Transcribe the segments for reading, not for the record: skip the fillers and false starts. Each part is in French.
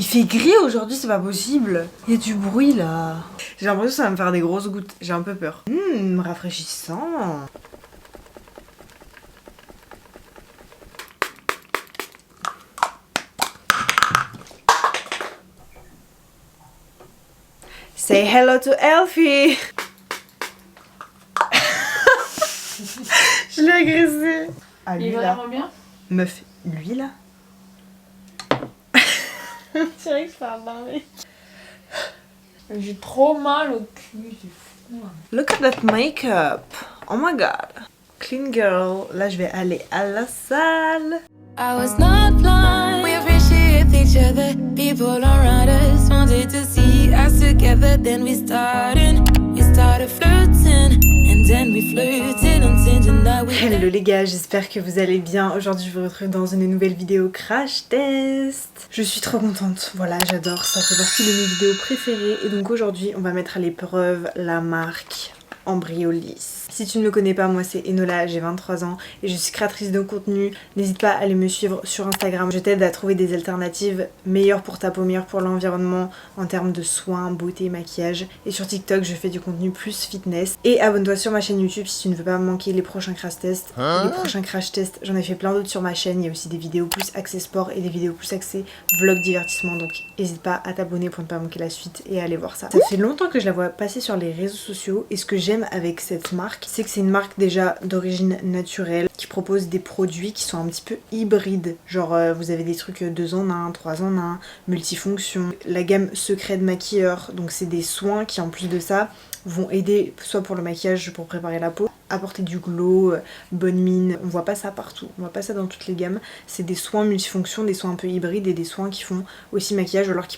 Il fait gris aujourd'hui, c'est pas possible. Il y a du bruit là. J'ai l'impression que ça va me faire des grosses gouttes. J'ai un peu peur. Rafraîchissant. Say hello to Elfie. Je l'ai agressé. Ah, lui, il est là. vraiment bien. Meuf, lui là. C'est vrai que je parle d'un mec. J'ai trop mal au cul, c'est fou. Look at that makeup. Oh my god. Clean girl. Là, je vais aller à la salle. I was not blind. We appreciate each other. People around us wanted to see us together. Then we started flirting. And then we flirted until now we... Hello les gars, j'espère que vous allez bien. Aujourd'hui, je vous retrouve dans une nouvelle vidéo crash test. Je suis trop contente. Voilà, j'adore. Ça fait partie de mes vidéos préférées. Et donc aujourd'hui, on va mettre à l'épreuve la marque Embryolisse. Si tu ne me connais pas, moi c'est Enola, j'ai 23 ans et je suis créatrice de contenu. N'hésite pas à aller me suivre sur Instagram. Je t'aide à trouver des alternatives meilleures pour ta peau, meilleures pour l'environnement en termes de soins, beauté, maquillage. Et sur TikTok, je fais du contenu plus fitness. Et abonne-toi sur ma chaîne YouTube si tu ne veux pas manquer les prochains crash tests. Les prochains crash tests, j'en ai fait plein d'autres sur ma chaîne. Il y a aussi des vidéos plus axées sport et des vidéos plus axées vlog divertissement. Donc n'hésite pas à t'abonner pour ne pas manquer la suite et à aller voir ça. Ça fait longtemps que je la vois passer sur les réseaux sociaux et ce que j'aime avec cette marque, c'est que c'est une marque déjà d'origine naturelle qui propose des produits qui sont un petit peu hybrides. Genre vous avez des trucs 2 en 1, 3 en 1, multifonctions. La gamme secret de maquilleur, donc c'est des soins qui en plus de ça vont aider soit pour le maquillage, pour préparer la peau, apporter du glow, bonne mine. On voit pas ça partout, on voit pas ça dans toutes les gammes. C'est des soins multifonctions, des soins un peu hybrides et des soins qui font aussi maquillage ou alors qui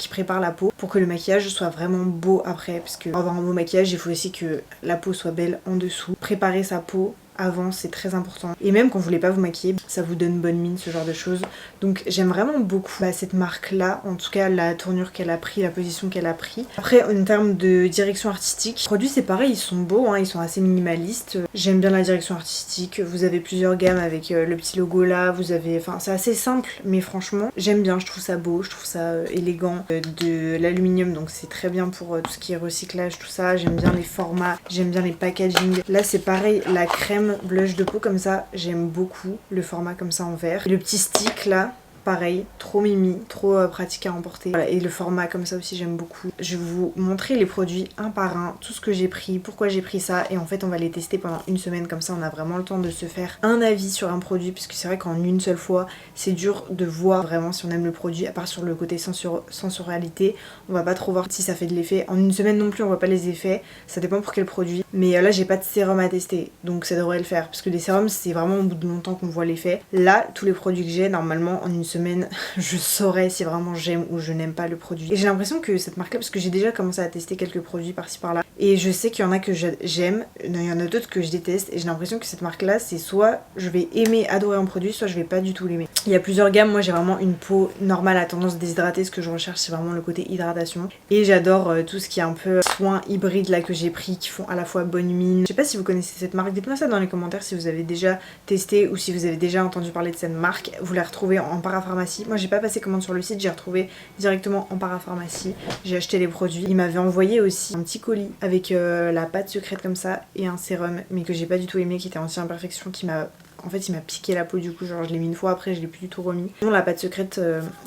préparent la peau pour que le maquillage soit vraiment beau après. Parce que pour avoir un beau maquillage, il faut aussi que la peau soit belle en dessous. Préparer sa peau avant, c'est très important. Et même quand vous voulez pas vous maquiller, ça vous donne bonne mine, ce genre de choses. Donc j'aime vraiment beaucoup cette marque là, en tout cas la tournure qu'elle a pris, la position qu'elle a pris. Après en termes de direction artistique, les produits c'est pareil, ils sont beaux, hein, ils sont assez minimalistes. J'aime bien la direction artistique, vous avez plusieurs gammes avec le petit logo là, vous avez, enfin c'est assez simple mais franchement j'aime bien, je trouve ça beau, je trouve ça élégant. De l'aluminium donc c'est très bien pour tout ce qui est recyclage, tout ça. J'aime bien les formats, j'aime bien les packaging. Là c'est pareil, la crème blush de peau comme ça, j'aime beaucoup le format comme ça en verre. Et le petit stick là, pareil, trop mimi, trop pratique à emporter. Voilà, et le format comme ça aussi j'aime beaucoup. Je vais vous montrer les produits un par un, tout ce que j'ai pris, pourquoi j'ai pris ça, et en fait on va les tester pendant une semaine, comme ça on a vraiment le temps de se faire un avis sur un produit, puisque c'est vrai qu'en une seule fois c'est dur de voir vraiment si on aime le produit, à part sur le côté sensorialité, on va pas trop voir si ça fait de l'effet. En une semaine non plus on voit pas les effets, ça dépend pour quel produit, mais là j'ai pas de sérum à tester, donc ça devrait le faire, parce que les sérums c'est vraiment au bout de longtemps qu'on voit l'effet. Là tous les produits que j'ai, normalement en une semaine je saurais si vraiment j'aime ou je n'aime pas le produit. Et j'ai l'impression que cette marque là, parce que j'ai déjà commencé à tester quelques produits par-ci par-là, et je sais qu'il y en a que j'aime, il y en a d'autres que je déteste, et j'ai l'impression que cette marque là c'est soit je vais aimer, adorer un produit, soit je vais pas du tout l'aimer. Il y a plusieurs gammes, moi j'ai vraiment une peau normale à tendance déshydratée, ce que je recherche c'est vraiment le côté hydratation, et j'adore tout ce qui est un peu soins hybrides là que j'ai pris, qui font à la fois bonne mine. Je sais pas si vous connaissez cette marque, dites-moi ça dans les commentaires si vous avez déjà testé ou si vous avez déjà entendu parler de cette marque. Vous la retrouvez en parapharmacie. Moi j'ai pas passé commande sur le site, j'ai retrouvé directement en parapharmacie, j'ai acheté les produits. Il m'avait envoyé aussi un petit colis avec la pâte secrète comme ça et un sérum, mais que j'ai pas du tout aimé, qui était anti-imperfection, qui m'a... En fait il m'a piqué la peau, du coup genre je l'ai mis une fois, après je l'ai plus du tout remis. Non, la pâte secrète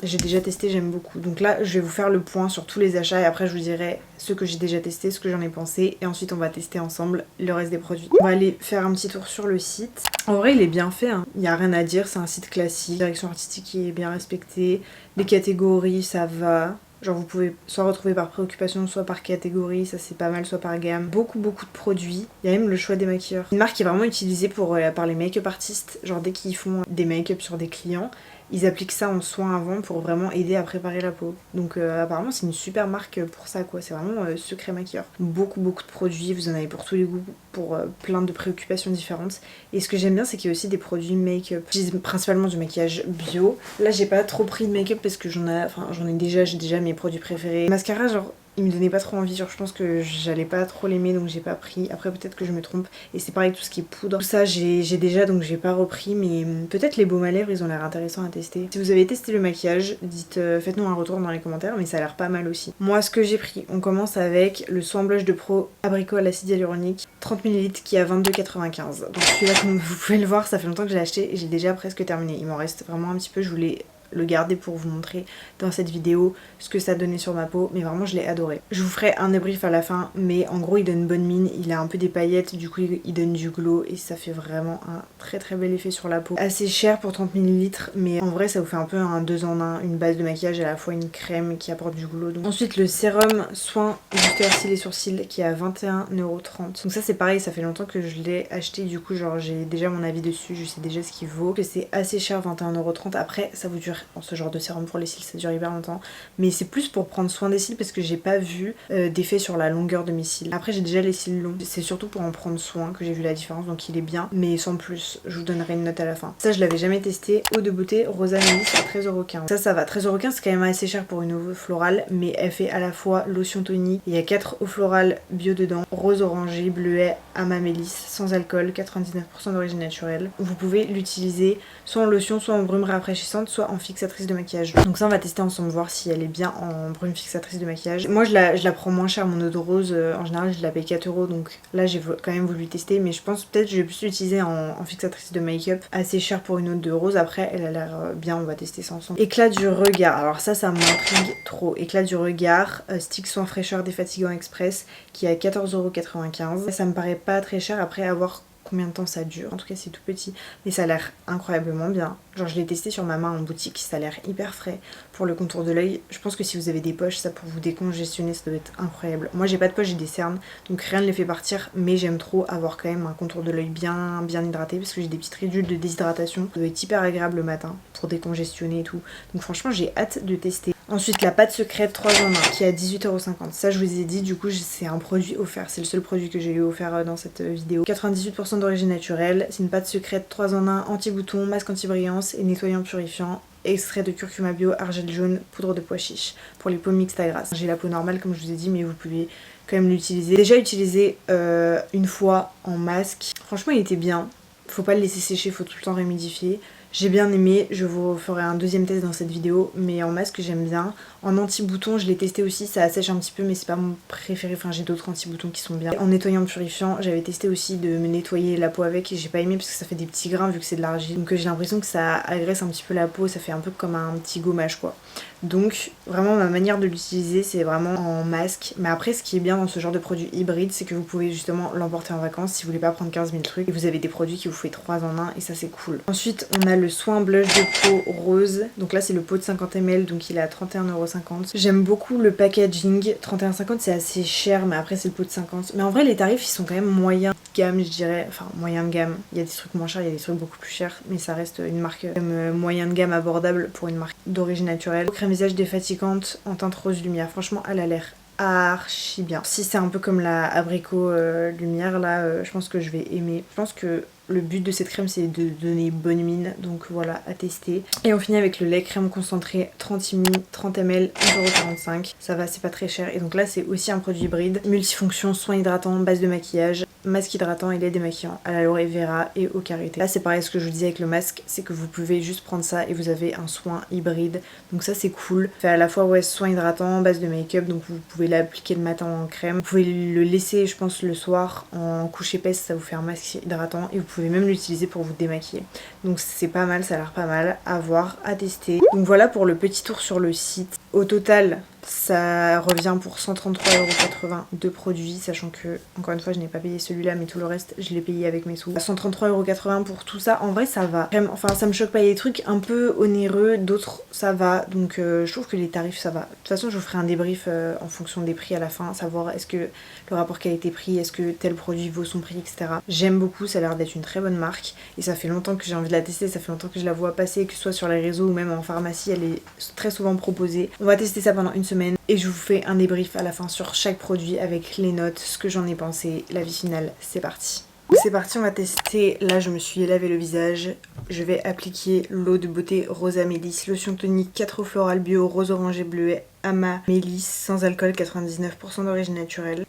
j'ai déjà testé, j'aime beaucoup. Donc là je vais vous faire le point sur tous les achats et après je vous dirai ce que j'ai déjà testé, ce que j'en ai pensé, et ensuite on va tester ensemble le reste des produits. On va aller faire un petit tour sur le site. En vrai il est bien fait, hein. Il n'y a rien à dire, c'est un site classique, direction artistique qui est bien respectée, les catégories ça va. Genre vous pouvez soit retrouver par préoccupation, soit par catégorie, ça c'est pas mal, soit par gamme. Beaucoup de produits, il y a même le choix des maquilleurs. Une marque qui est vraiment utilisée par les make-up artistes, genre dès qu'ils font des make-up sur des clients, ils appliquent ça en soin avant pour vraiment aider à préparer la peau. Donc apparemment c'est une super marque pour ça quoi, c'est vraiment secret maquilleur. Beaucoup de produits, vous en avez pour tous les goûts, pour plein de préoccupations différentes. Et ce que j'aime bien c'est qu'il y a aussi des produits make-up. J'utilise principalement du maquillage bio. Là j'ai pas trop pris de make-up parce que j'ai déjà mes produits préférés. Mascara genre il me donnait pas trop envie, genre je pense que j'allais pas trop l'aimer donc j'ai pas pris. Après peut-être que je me trompe, et c'est pareil tout ce qui est poudre, tout ça j'ai déjà donc j'ai pas repris, mais peut-être les baumes à lèvres ils ont l'air intéressants à tester. Si vous avez testé le maquillage, faites-nous un retour dans les commentaires, mais ça a l'air pas mal aussi. Moi ce que j'ai pris, on commence avec le soin blush de Pro Abricot à l'acide hyaluronique 30 ml qui est à 22,95. Donc celui-là comme vous pouvez le voir, ça fait longtemps que je l'ai acheté et j'ai déjà presque terminé. Il m'en reste vraiment un petit peu, je voulais le garder pour vous montrer dans cette vidéo ce que ça donnait sur ma peau, mais vraiment je l'ai adoré. Je vous ferai un débrief à la fin, mais en gros il donne bonne mine, il a un peu des paillettes, du coup il donne du glow et ça fait vraiment un très très bel effet sur la peau. Assez cher pour 30 ml, mais en vrai ça vous fait un peu un 2 en 1, une base de maquillage et à la fois une crème qui apporte du glow. Donc. Ensuite le sérum soin booster cils et sourcils qui est à 21,30 €. Donc ça c'est pareil, ça fait longtemps que je l'ai acheté, du coup genre j'ai déjà mon avis dessus, je sais déjà ce qu'il vaut, que c'est assez cher, 21,30 €. Après ça vous dure, ce genre de sérum pour les cils ça dure hyper longtemps, mais c'est plus pour prendre soin des cils parce que j'ai pas vu d'effet sur la longueur de mes cils. Après j'ai déjà les cils longs, c'est surtout pour en prendre soin que j'ai vu la différence, donc il est bien, mais sans plus. Je vous donnerai une note à la fin. Ça je l'avais jamais testé. Eau de beauté Rosa Mélisse à 13,15 €. Ça va, 13,15 € c'est quand même assez cher pour une eau florale, mais elle fait à la fois lotion tonique, il y a 4 eaux florales bio dedans, rose orangé, bleuet, amamélisse, sans alcool, 99% d'origine naturelle. Vous pouvez l'utiliser soit en lotion, soit en brume rafraîchissante, soit en fixatrice de maquillage. Donc ça on va tester ensemble, voir si elle est bien en brume fixatrice de maquillage. Moi je la prends moins cher, mon eau de rose, en général je la paye 4 €, donc là j'ai quand même voulu tester, mais je pense peut-être que je vais plus l'utiliser en fixatrice de make-up, assez cher pour une eau de rose. Après elle a l'air bien, on va tester ça ensemble. Éclat du regard, alors ça m'intrigue trop. Éclat du regard, stick soin fraîcheur défatigant express qui est à 14,95 €. Ça me paraît pas très cher, après avoir combien de temps ça dure, en tout cas c'est tout petit, mais ça a l'air incroyablement bien. Genre je l'ai testé sur ma main en boutique, ça a l'air hyper frais. Pour le contour de l'œil, je pense que si vous avez des poches, ça pour vous décongestionner ça doit être incroyable. Moi j'ai pas de poche, j'ai des cernes, donc rien ne les fait partir, mais j'aime trop avoir quand même un contour de l'œil bien hydraté parce que j'ai des petites ridules de déshydratation. Ça doit être hyper agréable le matin pour décongestionner et tout, donc franchement j'ai hâte de tester. Ensuite la pâte secrète 3 en 1 qui est à 18,50 €. Ça je vous ai dit, du coup c'est un produit offert, c'est le seul produit que j'ai eu offert dans cette vidéo. 98% d'origine naturelle, c'est une pâte secrète 3 en 1, anti-bouton, masque anti-brillance et nettoyant purifiant. Extrait de curcuma bio, argile jaune, poudre de pois chiche pour les peaux mixtes à grasse. J'ai la peau normale comme je vous ai dit, mais vous pouvez quand même l'utiliser. Déjà utilisé une fois en masque, franchement il était bien. Faut pas le laisser sécher, faut tout le temps réhumidifier. J'ai bien aimé, je vous ferai un deuxième test dans cette vidéo, mais en masque j'aime bien. En anti-bouton je l'ai testé aussi, ça assèche un petit peu mais c'est pas mon préféré, enfin j'ai d'autres anti-boutons qui sont bien. En nettoyant purifiant, j'avais testé aussi de me nettoyer la peau avec et j'ai pas aimé parce que ça fait des petits grains vu que c'est de l'argile. Donc j'ai l'impression que ça agresse un petit peu la peau, ça fait un peu comme un petit gommage quoi. Donc vraiment ma manière de l'utiliser c'est vraiment en masque. Mais après ce qui est bien dans ce genre de produit hybride c'est que vous pouvez justement l'emporter en vacances si vous voulez pas prendre 15 000 trucs. Et vous avez des produits qui vous font 3 en 1 et ça c'est cool. Ensuite on a le soin blush de peau rose. Donc là c'est le pot de 50 ml donc il est à 31,50 €. J'aime beaucoup le packaging. 31,50 € c'est assez cher mais après c'est le pot de 50. Mais en vrai les tarifs ils sont quand même moyens de gamme je dirais. Enfin moyen de gamme. Il y a des trucs moins chers, il y a des trucs beaucoup plus chers. Mais ça reste une marque moyen de gamme abordable pour une marque d'origine naturelle. Crème visage défatigante en teinte rose lumière. Franchement elle a l'air archi bien. Si c'est un peu comme la abricot lumière là, je pense que je vais aimer. Je pense que le but de cette crème c'est de donner bonne mine, donc voilà, à tester. Et on finit avec le lait crème concentré 30 ml, 1,45 €. Ça va, c'est pas très cher. Et donc là c'est aussi un produit hybride, multifonction, soin hydratant, base de maquillage, masque hydratant et lait démaquillant à l'aloe vera et au karité. Là c'est pareil, ce que je vous disais avec le masque, c'est que vous pouvez juste prendre ça et vous avez un soin hybride, donc ça c'est cool. Fait à la fois ouais, soin hydratant, base de make-up, donc vous pouvez l'appliquer le matin en crème, vous pouvez le laisser je pense le soir en couche épaisse, ça vous fait un masque hydratant et vous pouvez même l'utiliser pour vous démaquiller. Donc c'est pas mal, ça a l'air pas mal, à voir, à tester. Donc voilà pour le petit tour sur le site. Au total ça revient pour 133,80 € de produits, sachant que encore une fois je n'ai pas payé celui-là mais tout le reste je l'ai payé avec mes sous. 133,80 € pour tout ça, en vrai ça va. Enfin ça me choque pas, il y a des trucs un peu onéreux, d'autres ça va, donc je trouve que les tarifs ça va. De toute façon je vous ferai un débrief en fonction des prix à la fin, savoir est-ce que le rapport qualité-prix, est-ce que tel produit vaut son prix, etc. J'aime beaucoup, ça a l'air d'être une très bonne marque et ça fait longtemps que j'ai envie de la tester, ça fait longtemps que je la vois passer, que ce soit sur les réseaux ou même en pharmacie, elle est très souvent proposée. On va tester ça pendant une semaine et je vous fais un débrief à la fin sur chaque produit avec les notes, ce que j'en ai pensé, l'avis final, c'est parti. C'est parti, on va tester. Là, je me suis lavé le visage. Je vais appliquer l'eau de beauté Rosa Mélisse, lotion tonique 4 eaux florales bio, rose orangé bleuet, Ama Mélisse, sans alcool, 99% d'origine naturelle.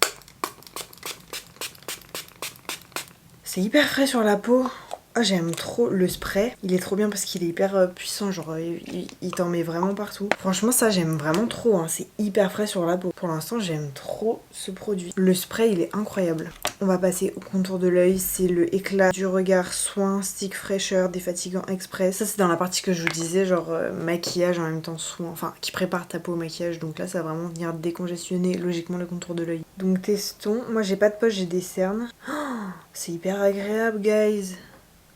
C'est hyper frais sur la peau. Oh, j'aime trop le spray, il est trop bien parce qu'il est hyper puissant, genre il t'en met vraiment partout. Franchement ça j'aime vraiment trop, hein. C'est hyper frais sur la peau. Pour l'instant j'aime trop ce produit. Le spray il est incroyable. On va passer au contour de l'œil, c'est le éclat du regard soin, stick fraîcheur, défatigant express. Ça c'est dans la partie que je vous disais, genre maquillage en même temps soin, enfin qui prépare ta peau au maquillage. Donc là ça va vraiment venir décongestionner logiquement le contour de l'œil. Donc testons, moi j'ai pas de poche, j'ai des cernes. Oh, c'est hyper agréable guys.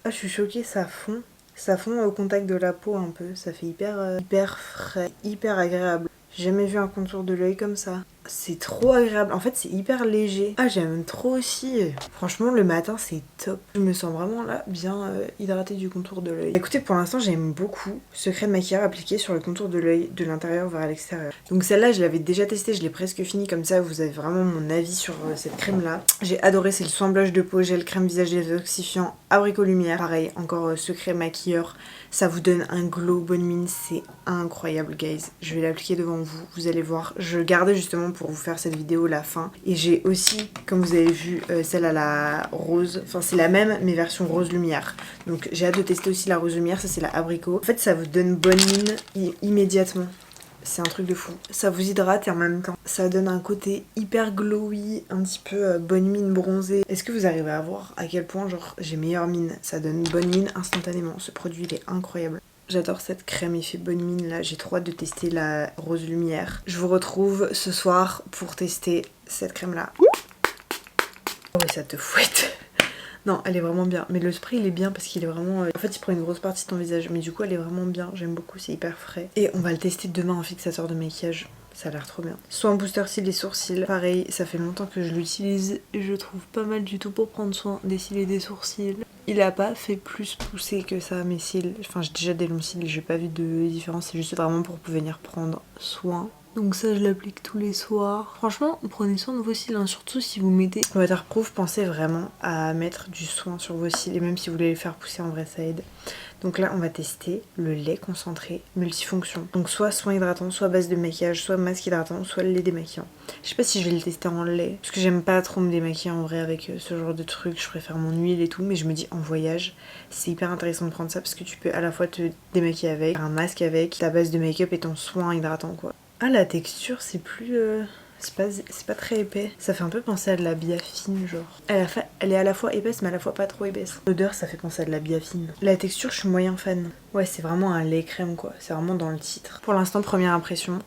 Ah, je suis choquée, ça fond au contact de la peau un peu, ça fait hyper frais, hyper agréable. J'ai jamais vu un contour de l'œil comme ça. C'est trop agréable, en fait c'est hyper léger. Ah j'aime trop aussi. Franchement le matin c'est top. Je me sens vraiment là bien hydratée du contour de l'œil. Écoutez pour l'instant j'aime beaucoup ce crème maquillage appliqué sur le contour de l'œil de l'intérieur vers l'extérieur. Donc celle-là je l'avais déjà testée, je l'ai presque finie, comme ça vous avez vraiment mon avis sur cette crème là. J'ai adoré, c'est le soin blush de peau, gel crème visage détoxifiant, abricot lumière. Pareil, encore secret maquilleur. Ça vous donne un glow bonne mine, c'est incroyable guys. Je vais l'appliquer devant vous, vous allez voir. Je gardais justement pour vous faire cette vidéo la fin. Et j'ai aussi, comme vous avez vu, celle à la rose. Enfin c'est la même mais version rose lumière. Donc j'ai hâte de tester aussi la rose lumière, ça c'est la abricot. En fait ça vous donne bonne mine immédiatement. C'est un truc de fou. Ça vous hydrate et en même temps ça donne un côté hyper glowy, un petit peu bonne mine bronzée. Est-ce que vous arrivez à voir à quel point genre j'ai meilleure mine? Ça donne bonne mine instantanément. Ce produit il est incroyable. J'adore cette crème effet bonne mine là. J'ai trop hâte de tester la rose lumière. Je vous retrouve ce soir pour tester cette crème là. Oh oui ça te fouette. Non, elle est vraiment bien. Mais le spray, il est bien parce qu'il est vraiment... En fait, il prend une grosse partie de ton visage. Mais du coup, elle est vraiment bien. J'aime beaucoup, c'est hyper frais. Et on va le tester demain en fixateur de maquillage. Ça a l'air trop bien. Soit un booster cils et sourcils. Pareil, ça fait longtemps que je l'utilise. Et je trouve pas mal du tout pour prendre soin des cils et des sourcils. Il a pas fait plus pousser que ça mes cils. Enfin, j'ai déjà des longs cils. J'ai pas vu de différence. C'est juste vraiment pour venir prendre soin. Donc ça je l'applique tous les soirs. Franchement prenez soin de vos cils, hein. Surtout si vous mettez waterproof, pensez vraiment à mettre du soin sur vos cils. Et même si vous voulez les faire pousser en vrai ça aide. Donc là on va tester le lait concentré multifonction. Donc soit soin hydratant, soit base de maquillage, soit masque hydratant, soit le lait démaquillant. Je sais pas si je vais le tester en lait, parce que j'aime pas trop me démaquiller en vrai avec ce genre de truc. Je préfère mon huile et tout, mais je me dis en voyage c'est hyper intéressant de prendre ça parce que tu peux à la fois te démaquiller avec, un masque avec, ta base de make-up et ton soin hydratant quoi. Ah la texture c'est plus... c'est pas très épais. Ça fait un peu penser à de la biafine genre. Elle est à la fois épaisse mais à la fois pas trop épaisse. L'odeur ça fait penser à de la biafine. La texture je suis moyen fan. Ouais c'est vraiment un lait crème quoi. C'est vraiment dans le titre. Pour l'instant première impression.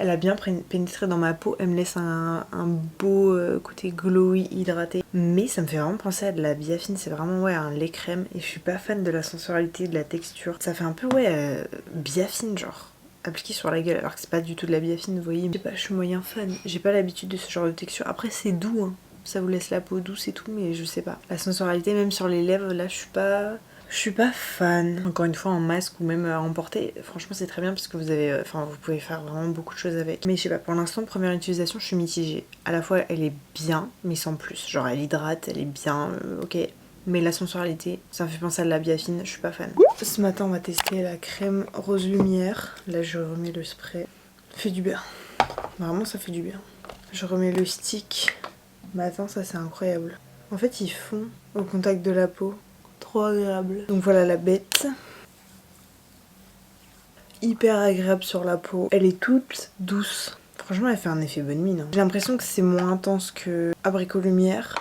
Elle a bien pénétré dans ma peau. Elle me laisse un beau côté glowy hydraté. Mais ça me fait vraiment penser à de la biafine. C'est vraiment ouais un lait crème. Et je suis pas fan de la sensualité de la texture. Ça fait un peu ouais biafine genre. Appliqué sur la gueule alors que c'est pas du tout de la biafine vous voyez. Je sais pas, je suis moyen fan, j'ai pas l'habitude de ce genre de texture. Après c'est doux hein, ça vous laisse la peau douce et tout mais je sais pas. La sensualité même sur les lèvres là je suis pas fan. Encore une fois en masque ou même à emporter, franchement c'est très bien parce que vous avez, enfin vous pouvez faire vraiment beaucoup de choses avec. Mais je sais pas, pour l'instant première utilisation je suis mitigée. À la fois elle est bien mais sans plus, genre elle hydrate, elle est bien, ok. Mais la sensualité, ça me fait penser à de la biafine, je suis pas fan. Ce matin, on va tester la crème rose lumière. Là, je remets le spray. Ça fait du bien. Vraiment, ça fait du bien. Je remets le stick. Matin, ça c'est incroyable. En fait, ils font au contact de la peau. Trop agréable. Donc voilà la bête. Hyper agréable sur la peau. Elle est toute douce. Franchement, elle fait un effet bonne mine. Hein. J'ai l'impression que c'est moins intense que abricot lumière.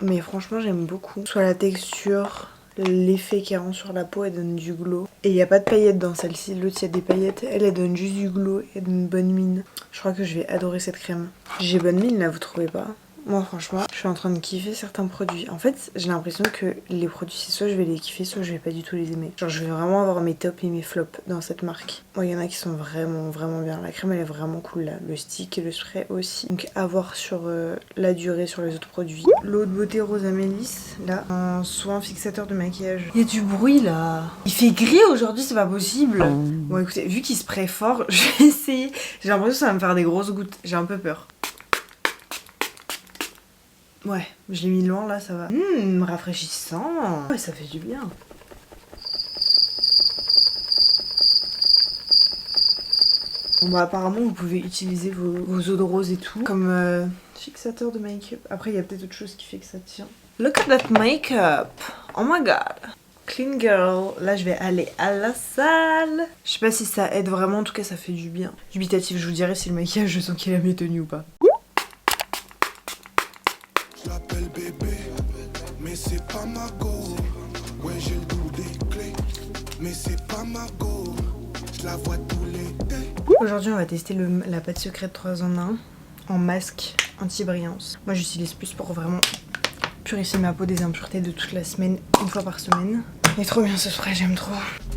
Mais franchement j'aime beaucoup. Soit la texture, l'effet qu'elle rend sur la peau, elle donne du glow. Et il n'y a pas de paillettes dans celle-ci, l'autre il y a des paillettes. Elle donne juste du glow, elle donne une bonne mine. Je crois que je vais adorer cette crème. J'ai bonne mine là, vous trouvez pas? Moi franchement, je suis en train de kiffer certains produits. En fait, j'ai l'impression que les produits, c'est soit je vais les kiffer, soit je vais pas du tout les aimer. Genre je vais vraiment avoir mes tops et mes flops dans cette marque. Moi il y en a qui sont vraiment bien. La crème elle est vraiment cool là. Le stick et le spray aussi. Donc à voir sur la durée sur les autres produits. L'eau de beauté Rosa Mélisse, là, un soin fixateur de maquillage. Il y a du bruit là. Il fait gris aujourd'hui, c'est pas possible. Bon écoutez, vu qu'il spray fort, je vais essayer. J'ai l'impression que ça va me faire des grosses gouttes. J'ai un peu peur. Ouais, je l'ai mis loin là, ça va. Rafraîchissant. Ouais, ça fait du bien. Bon bah apparemment vous pouvez utiliser vos eaux de rose et tout comme fixateur de make-up. Après il y a peut-être autre chose qui fait que ça tient. Look at that make-up. Oh my god. Clean girl. Là je vais aller à la salle. Je sais pas si ça aide vraiment, en tout cas ça fait du bien. Dubitatif, je vous dirai si le maquillage je sens qu'il a mieux tenu ou pas. Je l'appelle bébé, mais c'est pas ma go. Ouais, j'ai le goût des clés, mais c'est pas ma go. Je la vois tous les days. Aujourd'hui on va tester la pâte secrète 3 en 1 en masque anti-brillance. Moi j'utilise plus pour vraiment purifier ma peau des impuretés de toute la semaine, une fois par semaine. Il est trop bien ce spray, j'aime trop.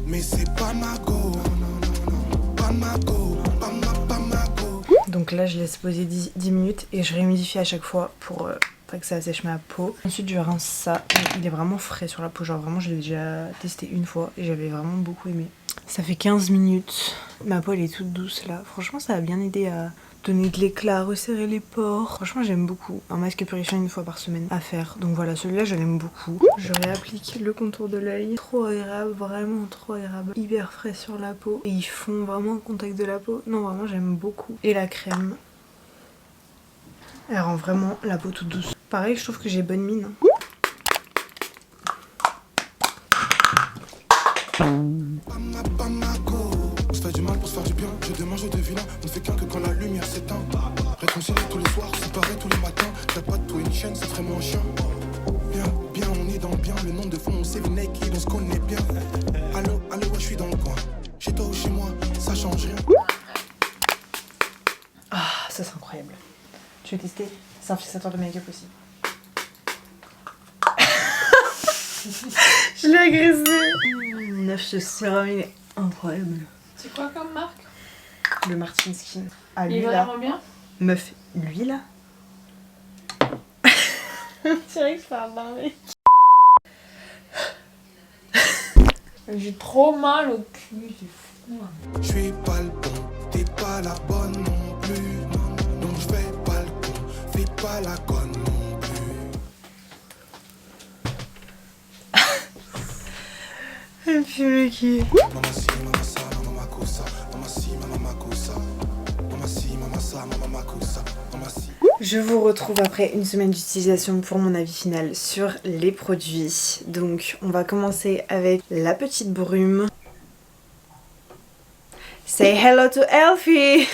Mais c'est pas ma go, non, pas ma go, pas ma go. Donc là je laisse poser 10 minutes et je réhumidifie à chaque fois pour pas que ça assèche ma peau. Ensuite je rince ça, il est vraiment frais sur la peau, genre vraiment je l'ai déjà testé une fois et j'avais vraiment beaucoup aimé. Ça fait 15 minutes, ma peau elle est toute douce là, franchement ça a bien aidé à donner de l'éclat, à resserrer les pores. Franchement j'aime beaucoup, un masque purifiant une fois par semaine à faire, donc voilà celui-là je l'aime beaucoup. Je réapplique le contour de l'œil, trop agréable, vraiment trop agréable, hyper frais sur la peau et ils font vraiment le contact de la peau, non vraiment j'aime beaucoup. Et la crème, elle rend vraiment la peau toute douce. Pareil je trouve que j'ai bonne mine. Pas ma go. On se fait du mal pour se faire du bien. Je demande, je devine. On ne fait qu'un que quand la lumière s'éteint. Réconcilier tous les soirs, séparer tous les matins. T'as pas de toi une chaîne, c'est vraiment chiant. Bien, on est dans le bien. Le nom de fond, on s'est naked, on se connaît bien. Allô, ouais, je suis dans le coin. Chez toi ou chez moi, ça change rien. Ah, ça c'est incroyable. Tu veux tester? C'est un fixateur de make-up aussi. Je l'ai agressé. Neuf, ce sérum il est incroyable. C'est quoi comme marque? Le Martin Skin. Ah Il lui est là. vraiment bien? Meuf, lui là. C'est vrai que je parle d'un mec. J'ai trop mal au cul, c'est fou. Je suis pas le bon, t'es pas la bonne non plus. Donc je fais pas le con, fais pas la conne non plus. Et puis le qui. Mama si, mama sa, mama makosa. Mama si, mama makosa. Mama si, mama sa, mama makosa. Mama si. Je vous retrouve après une semaine d'utilisation pour mon avis final sur les produits. Donc on va commencer avec la petite brume. Say hello to Elfie.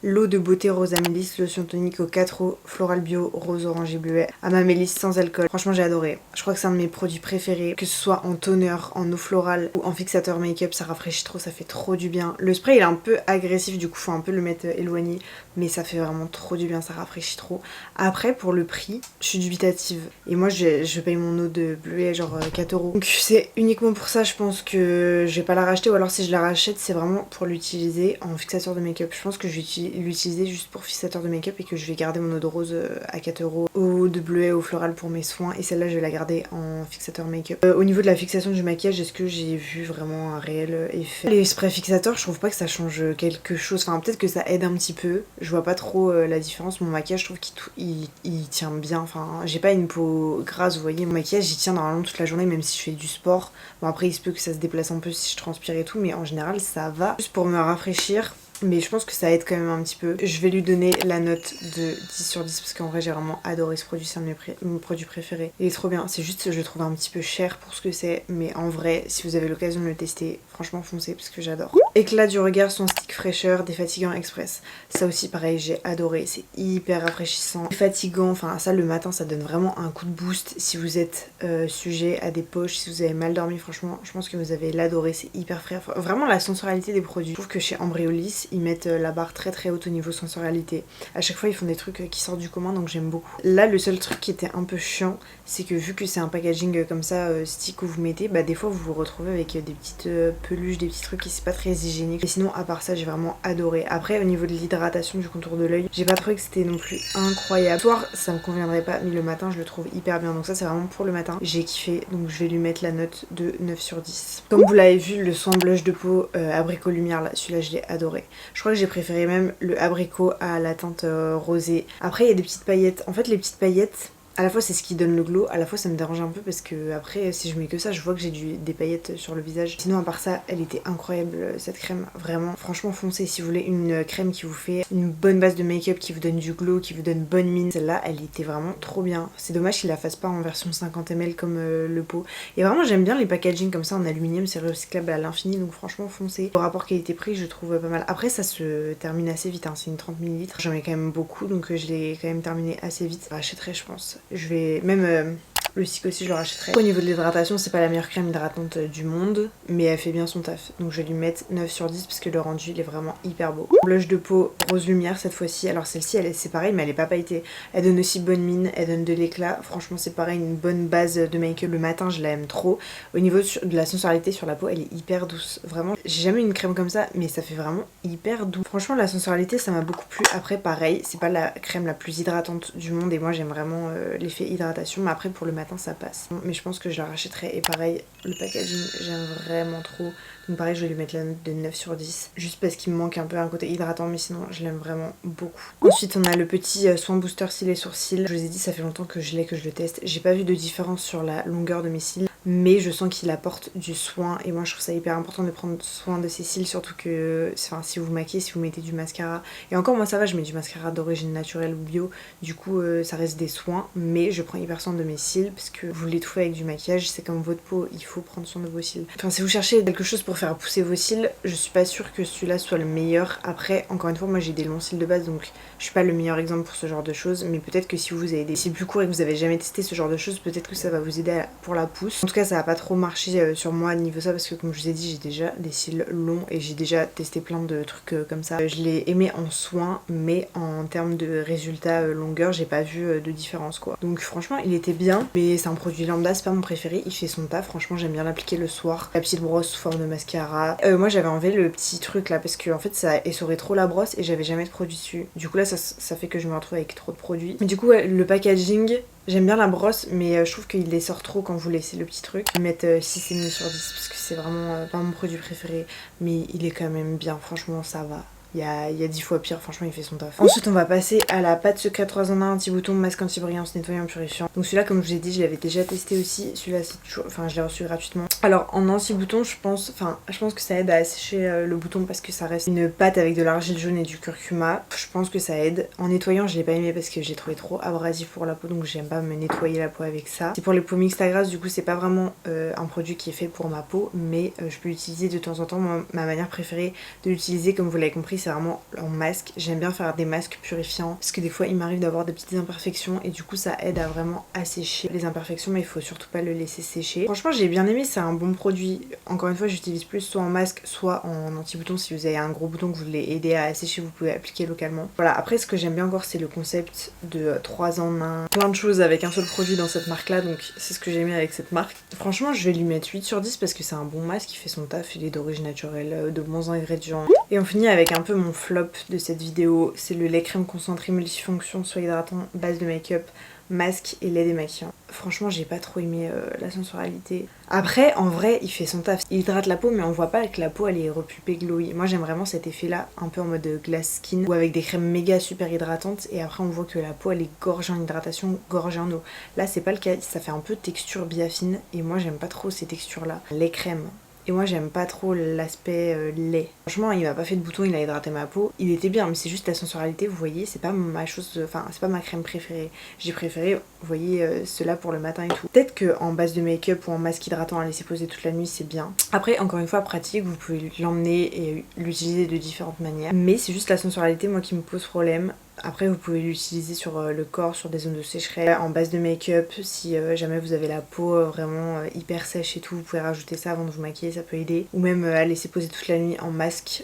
L'eau de beauté rose amélis, lotion tonique aux 4 eaux, floral bio, rose, orange et bleuet, amélis sans alcool. Franchement j'ai adoré. Je crois que c'est un de mes produits préférés, que ce soit en toner, en eau florale ou en fixateur make-up, ça rafraîchit trop, ça fait trop du bien. Le spray il est un peu agressif, du coup faut un peu le mettre éloigné, mais ça fait vraiment trop du bien, ça rafraîchit trop. Après pour le prix, je suis dubitative. Et moi je paye mon eau de bleuet genre 4 euros. Donc c'est uniquement pour ça je pense que je vais pas la racheter, ou alors si je la rachète c'est vraiment pour l'utiliser en fixateur de make-up. Je pense que je vais l'utiliser juste pour fixateur de make-up et que je vais garder mon eau de rose à 4 euros, eau de bleuet, eau florale pour mes soins, et celle-là je vais la garder en fixateur make-up. Au niveau de la fixation du maquillage, est-ce que j'ai vu vraiment un réel effet? Les sprays fixateurs, je trouve pas que ça change quelque chose, enfin peut-être que ça aide un petit peu, je vois pas trop la différence. Mon maquillage je trouve qu'il tient bien, enfin j'ai pas une peau grasse, vous voyez, mon maquillage il tient normalement toute la journée même si je fais du sport. Bon après il se peut que ça se déplace un peu si je transpire et tout, mais en général ça va, juste pour me rafraîchir. Mais je pense que ça aide quand même un petit peu. Je vais lui donner la note de 10 sur 10 parce qu'en vrai j'ai vraiment adoré ce produit, c'est un de mes produits préférés. Il est trop bien, c'est juste je le trouve un petit peu cher pour ce que c'est, mais en vrai si vous avez l'occasion de le tester, franchement foncez parce que j'adore. Éclat du regard, son stick fraîcheur, défatigant express. Ça aussi pareil j'ai adoré, c'est hyper rafraîchissant, défatigant, enfin ça le matin ça donne vraiment un coup de boost si vous êtes sujet à des poches, si vous avez mal dormi, franchement je pense que vous avez l'adoré, c'est hyper frais. Vraiment la sensorialité des produits, je trouve que chez Embryolisse ils mettent la barre très très haute au niveau sensorialité. À chaque fois ils font des trucs qui sortent du commun, donc j'aime beaucoup. Là le seul truc qui était un peu chiant, c'est que vu que c'est un packaging comme ça stick où vous mettez, bah des fois vous vous retrouvez avec des petites peluches, des petits trucs qui c'est pas très hygiénique. Et sinon à part ça j'ai vraiment adoré. Après au niveau de l'hydratation du contour de l'œil, j'ai pas trouvé que c'était non plus incroyable. Le soir ça me conviendrait pas, mais le matin je le trouve hyper bien, donc ça c'est vraiment pour le matin. J'ai kiffé, donc je vais lui mettre la note de 9 sur 10. Comme vous l'avez vu, le soin blush de peau abricot lumière là, celui-là je l'ai adoré. Je crois que j'ai préféré même le abricot à la teinte rosée. Après il y a des petites paillettes. En fait les petites paillettes, à la fois c'est ce qui donne le glow, à la fois ça me dérange un peu parce que après si je mets que ça je vois que j'ai des paillettes sur le visage. Sinon à part ça elle était incroyable cette crème, vraiment franchement foncez si vous voulez une crème qui vous fait une bonne base de make-up, qui vous donne du glow, qui vous donne bonne mine. Celle-là elle était vraiment trop bien. C'est dommage qu'il la fasse pas en version 50 ml comme le pot. Et vraiment j'aime bien les packaging comme ça en aluminium, c'est recyclable à l'infini donc franchement foncez. Au rapport qualité-prix je trouve pas mal. Après ça se termine assez vite, hein. C'est une 30 ml. J'en ai quand même beaucoup donc je l'ai quand même terminé assez vite. Je rachèterai je pense. Je vais même le stick aussi je le rachèterai. Au niveau de l'hydratation c'est pas la meilleure crème hydratante du monde mais elle fait bien son taf. Donc je vais lui mettre 9 sur 10 parce que le rendu il est vraiment hyper beau. Blush de peau rose lumière cette fois-ci. Alors celle-ci c'est pareil mais elle est pas pailletée. Elle donne aussi bonne mine, elle donne de l'éclat. Franchement c'est pareil, une bonne base de make-up le matin, je l'aime trop. Au niveau de la sensualité sur la peau elle est hyper douce. Vraiment j'ai jamais eu une crème comme ça mais ça fait vraiment hyper doux. Franchement la sensualité ça m'a beaucoup plu. Après pareil c'est pas la crème la plus hydratante du monde et moi j'aime vraiment l'effet hydratation mais après pour le matin ça passe. Mais je pense que je la rachèterai et pareil le packaging j'aime vraiment trop. Donc pareil je vais lui mettre la note de 9 sur 10 juste parce qu'il me manque un peu un côté hydratant mais sinon je l'aime vraiment beaucoup. Ensuite on a le petit soin booster cils et sourcils. Je vous ai dit ça fait longtemps que je l'ai, que je le teste. J'ai pas vu de différence sur la longueur de mes cils mais je sens qu'il apporte du soin et moi je trouve ça hyper important de prendre soin de ses cils, surtout que enfin, si vous maquillez, si vous mettez du mascara, et encore moi ça va, je mets du mascara d'origine naturelle ou bio, du coup ça reste des soins mais je prends hyper soin de mes cils parce que vous l'étouffez avec du maquillage, c'est comme votre peau, il faut prendre soin de vos cils. Enfin si vous cherchez quelque chose pour faire pousser vos cils, je suis pas sûre que celui-là soit le meilleur. Après encore une fois moi j'ai des longs cils de base donc je suis pas le meilleur exemple pour ce genre de choses, mais peut-être que si vous avez des cils plus courts et que vous avez jamais testé ce genre de choses, peut-être que ça va vous aider pour la pousse. En tout cas ça a pas trop marché sur moi à niveau ça parce que comme je vous ai dit j'ai déjà des cils longs et j'ai déjà testé plein de trucs comme ça. Je l'ai aimé en soin mais en termes de résultats longueur j'ai pas vu de différence quoi. Donc franchement il était bien mais c'est un produit lambda, c'est pas mon préféré, il fait son taf, franchement j'aime bien l'appliquer le soir. La petite brosse sous forme de mascara. Moi j'avais enlevé le petit truc là parce que en fait ça essorait trop la brosse et j'avais jamais de produit dessus. Du coup là ça fait que je me retrouve avec trop de produits. Mais du coup ouais, le packaging, j'aime bien la brosse mais je trouve qu'il les sort trop quand vous laissez le petit truc. Je vais mettre 6,5 sur 10 parce que c'est vraiment pas mon produit préféré mais il est quand même bien, franchement ça va. Il y a 10 fois pire, franchement il fait son taf. Ensuite on va passer à la pâte secrète 3 en 1 anti-bouton, masque anti-brillance, nettoyant, purifiant. Donc celui-là comme je vous ai dit je l'avais déjà testé aussi, celui-là c'est toujours, enfin je l'ai reçu gratuitement. Alors en anti-bouton je pense que ça aide à assécher le bouton parce que ça reste une pâte avec de l'argile jaune et du curcuma. Je pense que ça aide. En nettoyant je l'ai pas aimé parce que j'ai trouvé trop abrasif pour la peau donc j'aime pas me nettoyer la peau avec ça. C'est pour les peaux mixtes à grasse, du coup c'est pas vraiment un produit qui est fait pour ma peau mais je peux l'utiliser de temps en temps. Moi, ma manière préférée de l'utiliser comme vous l'avez compris c'est vraiment en masque. J'aime bien faire des masques purifiants parce que des fois il m'arrive d'avoir des petites imperfections et du coup ça aide à vraiment assécher les imperfections mais il faut surtout pas le laisser sécher. Franchement j'ai bien aimé, c'est un bon produit. Encore une fois j'utilise plus soit en masque soit en anti-bouton. Si vous avez un gros bouton que vous voulez aider à assécher vous pouvez appliquer localement. Voilà, après ce que j'aime bien encore c'est le concept de 3 en 1, plein de choses avec un seul produit dans cette marque là, donc c'est ce que j'ai aimé avec cette marque. Franchement je vais lui mettre 8 sur 10 parce que c'est un bon masque, il fait son taf, il est d'origine naturelle, de bons ingrédients. Et on finit avec un peu mon flop de cette vidéo, c'est le lait crème concentré multifonction, soit hydratant, base de make-up, masque et lait démaquillant. Franchement j'ai pas trop aimé la sensualité. Après en vrai il fait son taf, il hydrate la peau mais on voit pas que la peau elle est repulpée glowy. Moi j'aime vraiment cet effet là un peu en mode glass skin ou avec des crèmes méga super hydratantes et après on voit que la peau elle est gorgée en hydratation, gorgée en eau. Là c'est pas le cas, ça fait un peu texture biafine et moi j'aime pas trop ces textures là. Les crèmes. Et moi j'aime pas trop l'aspect lait. Franchement il m'a pas fait de bouton, il a hydraté ma peau. Il était bien mais c'est juste la sensualité, vous voyez, c'est pas ma chose, enfin c'est pas ma crème préférée. J'ai préféré, vous voyez, cela pour le matin et tout. Peut-être qu'en base de make-up ou en masque hydratant à laisser poser toute la nuit c'est bien. Après encore une fois pratique, vous pouvez l'emmener et l'utiliser de différentes manières. Mais c'est juste la sensualité moi qui me pose problème. Après vous pouvez l'utiliser sur le corps, sur des zones de sécheresse, en base de make-up, si jamais vous avez la peau vraiment hyper sèche et tout, vous pouvez rajouter ça avant de vous maquiller, ça peut aider. Ou même à laisser poser toute la nuit en masque,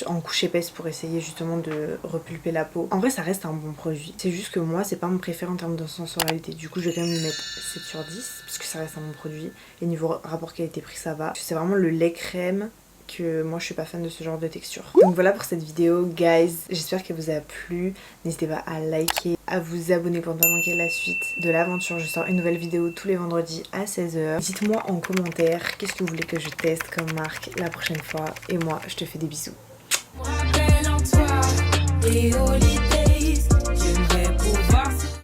en couche épaisse pour essayer justement de repulper la peau. En vrai ça reste un bon produit, c'est juste que moi c'est pas mon préféré en termes de sensualité. Du coup je vais quand même lui mettre 7 sur 10 parce que ça reste un bon produit. Et niveau rapport qualité-prix ça va. C'est vraiment le lait crème que moi je suis pas fan de ce genre de texture. Donc voilà pour cette vidéo guys, j'espère qu'elle vous a plu. N'hésitez pas à liker, à vous abonner pour ne pas manquer la suite de l'aventure. Je sors une nouvelle vidéo tous les vendredis à 16h. Dites-moi en commentaire qu'est-ce que vous voulez que je teste comme marque la prochaine fois et moi je te fais des bisous.